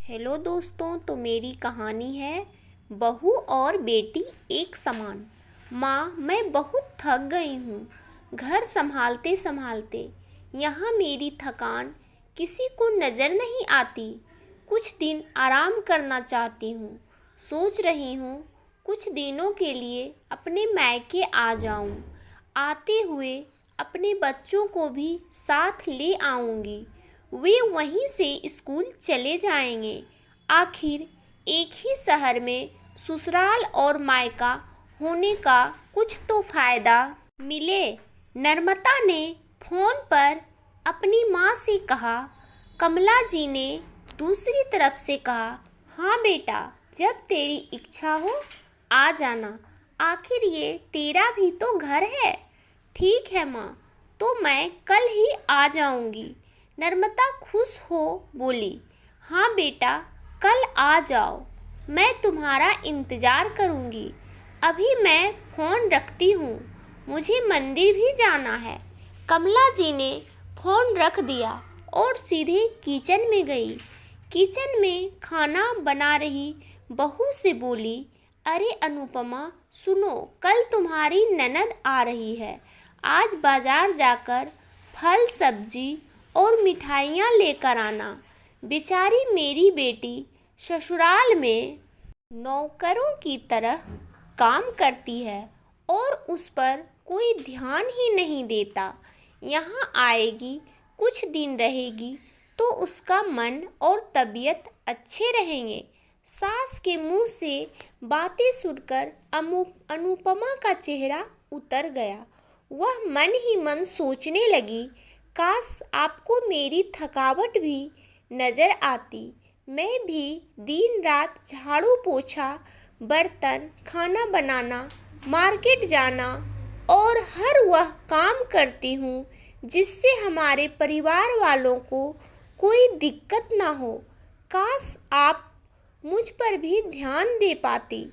Hello दोस्तों, तो मेरी कहानी है बहू और बेटी एक समान। माँ, मैं बहुत थक गई हूँ घर संभालते संभालते। यहाँ मेरी थकान किसी को नज़र नहीं आती। कुछ दिन आराम करना चाहती हूँ। सोच रही हूँ कुछ दिनों के लिए अपने मायके आ जाऊँ। आते हुए अपने बच्चों को भी साथ ले आऊँगी। वे वहीं से स्कूल चले जाएंगे। आखिर एक ही शहर में ससुराल और मायका होने का कुछ तो फायदा मिले। नर्मदा ने फोन पर अपनी माँ से कहा। कमला जी ने दूसरी तरफ से कहा, हाँ बेटा, जब तेरी इच्छा हो आ जाना। आखिर ये तेरा भी तो घर है। ठीक है माँ, तो मैं कल ही आ जाऊंगी। नर्मदा खुश हो बोली, हाँ बेटा, कल आ जाओ, मैं तुम्हारा इंतज़ार करूंगी। अभी मैं फ़ोन रखती हूँ, मुझे मंदिर भी जाना है। कमला जी ने फ़ोन रख दिया और सीधे किचन में गई। किचन में खाना बना रही बहू से बोली, अरे अनुपमा, सुनो, कल तुम्हारी ननद आ रही है। आज बाजार जाकर फल सब्जी और मिठाइयाँ लेकर आना। बेचारी मेरी बेटी ससुराल में नौकरों की तरह काम करती है और उस पर कोई ध्यान ही नहीं देता। यहाँ आएगी, कुछ दिन रहेगी तो उसका मन और तबीयत अच्छे रहेंगे। सास के मुंह से बातें सुनकर अनुपमा का चेहरा उतर गया। वह मन ही मन सोचने लगी, काश आपको मेरी थकावट भी नज़र आती। मैं भी दिन रात झाड़ू पोछा, बर्तन, खाना बनाना, मार्केट जाना और हर वह काम करती हूँ जिससे हमारे परिवार वालों को कोई दिक्कत ना हो। काश आप मुझ पर भी ध्यान दे पाती।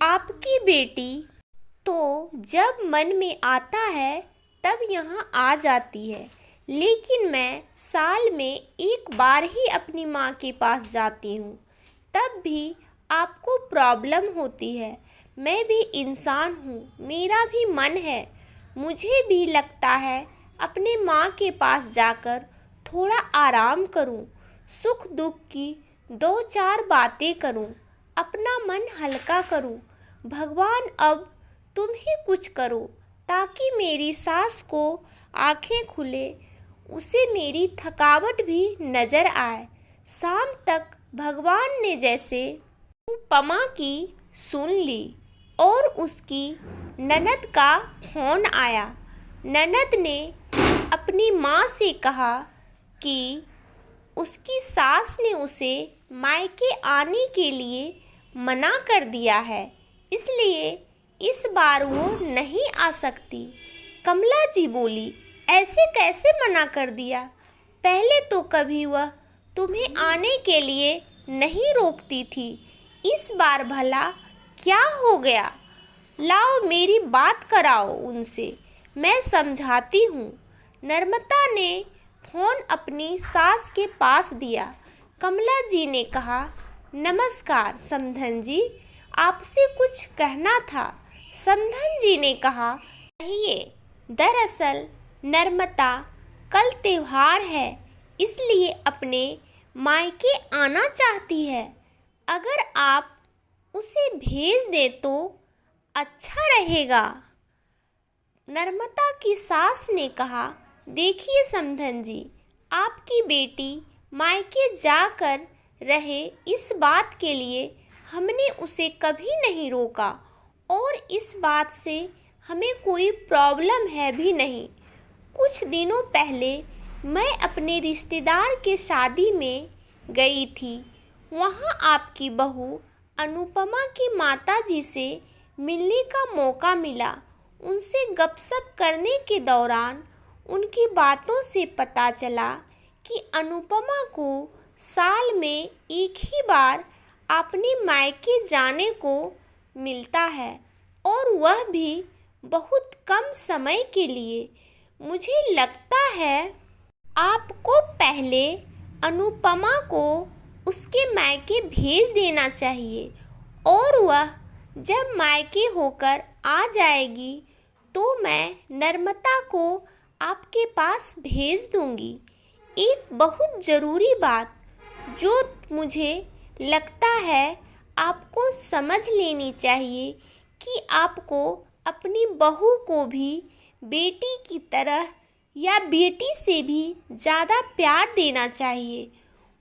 आपकी बेटी तो जब मन में आता है तब यहाँ आ जाती है, लेकिन मैं साल में एक बार ही अपनी माँ के पास जाती हूँ। तब भी आपको प्रॉब्लम होती है। मैं भी इंसान हूँ, मेरा भी मन है। मुझे भी लगता है अपने माँ के पास जाकर थोड़ा आराम करूँ, सुख दुख की दो चार बातें करूँ, अपना मन हल्का करूँ। भगवान, अब तुम ही कुछ करो ताकि मेरी सास को आंखें खुले, उसे मेरी थकावट भी नज़र आए। शाम तक भगवान ने जैसे अनुपमा की सुन ली और उसकी ननद का फ़ोन आया। ननद ने अपनी माँ से कहा कि उसकी सास ने उसे मायके आने के लिए मना कर दिया है, इसलिए इस बार वो नहीं आ सकती। कमला जी बोली, ऐसे कैसे मना कर दिया? पहले तो कभी वह तुम्हें आने के लिए नहीं रोकती थी, इस बार भला क्या हो गया? लाओ मेरी बात कराओ उनसे, मैं समझाती हूँ। नर्मदा ने फ़ोन अपनी सास के पास दिया। कमला जी ने कहा, नमस्कार समधन जी, आपसे कुछ कहना था। समधन जी ने कहा, कहिए। दरअसल नर्मदा, कल त्योहार है, इसलिए अपने मायके आना चाहती है। अगर आप उसे भेज दे तो अच्छा रहेगा। नर्मदा की सास ने कहा, देखिए समधन जी, आपकी बेटी मायके जाकर रहे, इस बात के लिए हमने उसे कभी नहीं रोका और इस बात से हमें कोई प्रॉब्लम है भी नहीं। कुछ दिनों पहले मैं अपने रिश्तेदार के शादी में गई थी। वहाँ आपकी बहू अनुपमा की माताजी से मिलने का मौका मिला। उनसे गपशप करने के दौरान उनकी बातों से पता चला कि अनुपमा को साल में एक ही बार अपने मायके जाने को मिलता है और वह भी बहुत कम समय के लिए। मुझे लगता है आपको पहले अनुपमा को उसके मायके भेज देना चाहिए और वह जब मायके होकर आ जाएगी तो मैं नर्मदा को आपके पास भेज दूंगी। एक बहुत ज़रूरी बात जो मुझे लगता है आपको समझ लेनी चाहिए कि आपको अपनी बहू को भी बेटी की तरह या बेटी से भी ज़्यादा प्यार देना चाहिए।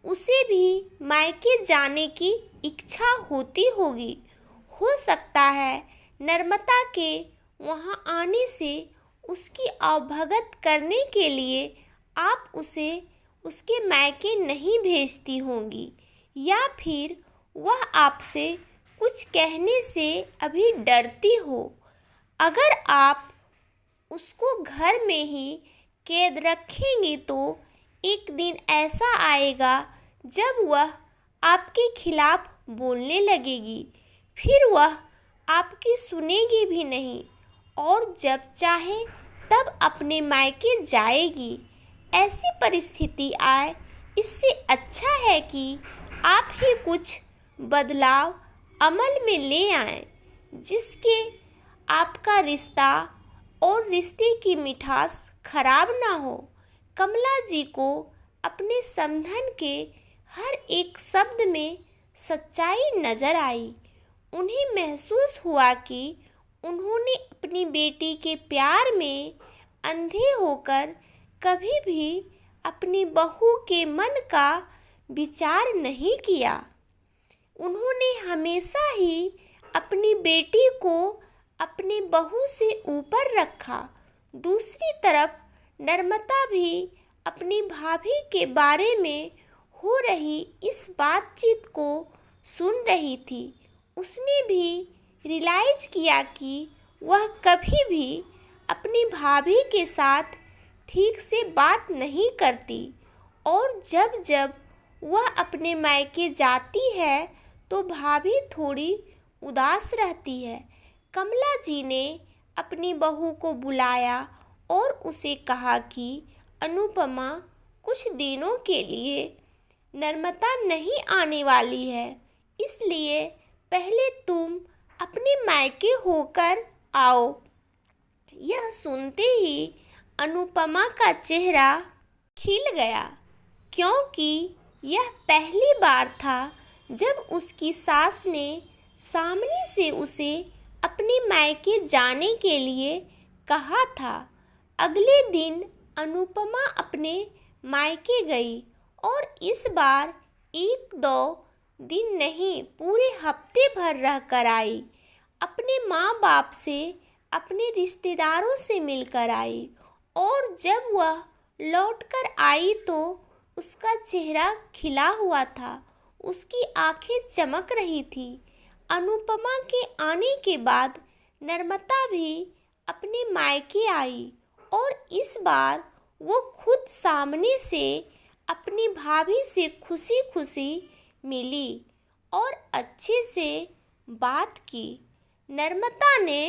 उसे भी मायके जाने की इच्छा होती होगी। हो सकता है नर्मदा के वहाँ आने से उसकी अवभगत करने के लिए आप उसे उसके मायके नहीं भेजती होंगी, या फिर वह आपसे कुछ कहने से अभी डरती हो। अगर आप उसको घर में ही कैद रखेंगी तो एक दिन ऐसा आएगा जब वह आपके खिलाफ बोलने लगेगी, फिर वह आपकी सुनेगी भी नहीं और जब चाहे तब अपने मायके जाएगी। ऐसी परिस्थिति आए इससे अच्छा है कि आप ही कुछ बदलाव अमल में ले आएं, जिसके आपका रिश्ता और रिश्ते की मिठास खराब ना हो। कमला जी को अपने समधन के हर एक शब्द में सच्चाई नजर आई। उन्हें महसूस हुआ कि उन्होंने अपनी बेटी के प्यार में अंधे होकर कभी भी अपनी बहू के मन का विचार नहीं किया। उन्होंने हमेशा ही अपनी बेटी को अपनी बहू से ऊपर रखा। दूसरी तरफ नर्मदा भी अपनी भाभी के बारे में हो रही इस बातचीत को सुन रही थी। उसने भी रियलाइज किया कि वह कभी भी अपनी भाभी के साथ ठीक से बात नहीं करती और जब जब वह अपने मायके जाती है तो भाभी थोड़ी उदास रहती है। कमला जी ने अपनी बहू को बुलाया और उसे कहा कि अनुपमा कुछ दिनों के लिए नर्मदा नहीं आने वाली है, इसलिए पहले तुम अपने मायके होकर आओ। यह सुनते ही अनुपमा का चेहरा खिल गया, क्योंकि यह पहली बार था जब उसकी सास ने सामने से उसे अपने मायके जाने के लिए कहा था। अगले दिन अनुपमा अपने मायके गई और इस बार 1-2 दिन नहीं पूरे हफ्ते भर रह कर आई। अपने माँ बाप से अपने रिश्तेदारों से मिलकर आई और जब वह लौटकर आई तो उसका चेहरा खिला हुआ था, उसकी आंखें चमक रही थी। अनुपमा के आने के बाद नर्मदा भी अपने मायके आई और इस बार वो खुद सामने से अपनी भाभी से खुशी खुशी मिली और अच्छे से बात की। नर्मदा ने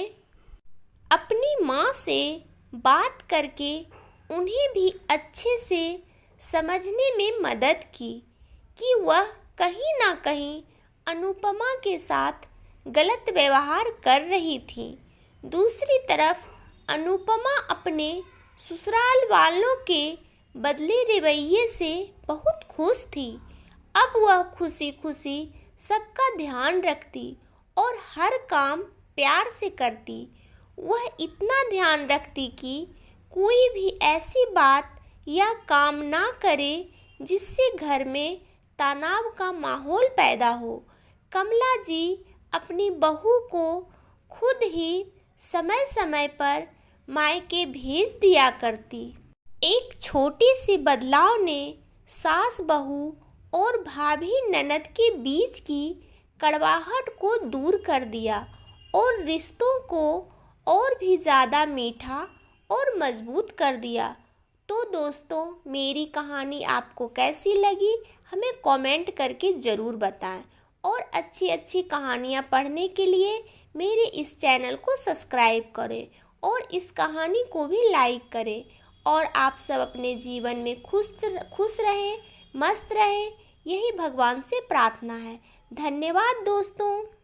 अपनी माँ से बात करके उन्हें भी अच्छे से समझने में मदद की कि वह कहीं ना कहीं अनुपमा के साथ गलत व्यवहार कर रही थी। दूसरी तरफ अनुपमा अपने ससुराल वालों के बदले रवैये से बहुत खुश थी। अब वह खुशी खुशी सबका ध्यान रखती और हर काम प्यार से करती। वह इतना ध्यान रखती कि कोई भी ऐसी बात या काम ना करे जिससे घर में तनाव का माहौल पैदा हो। कमला जी अपनी बहू को खुद ही समय समय पर मायके भेज दिया करती। एक छोटी सी बदलाव ने सास बहू और भाभी ननद के बीच की कड़वाहट को दूर कर दिया और रिश्तों को और भी ज़्यादा मीठा और मजबूत कर दिया। तो दोस्तों, मेरी कहानी आपको कैसी लगी हमें कमेंट करके ज़रूर बताएं और अच्छी अच्छी कहानियाँ पढ़ने के लिए मेरे इस चैनल को सब्सक्राइब करें और इस कहानी को भी लाइक करें। और आप सब अपने जीवन में खुश रहें, मस्त रहें, यही भगवान से प्रार्थना है। धन्यवाद दोस्तों।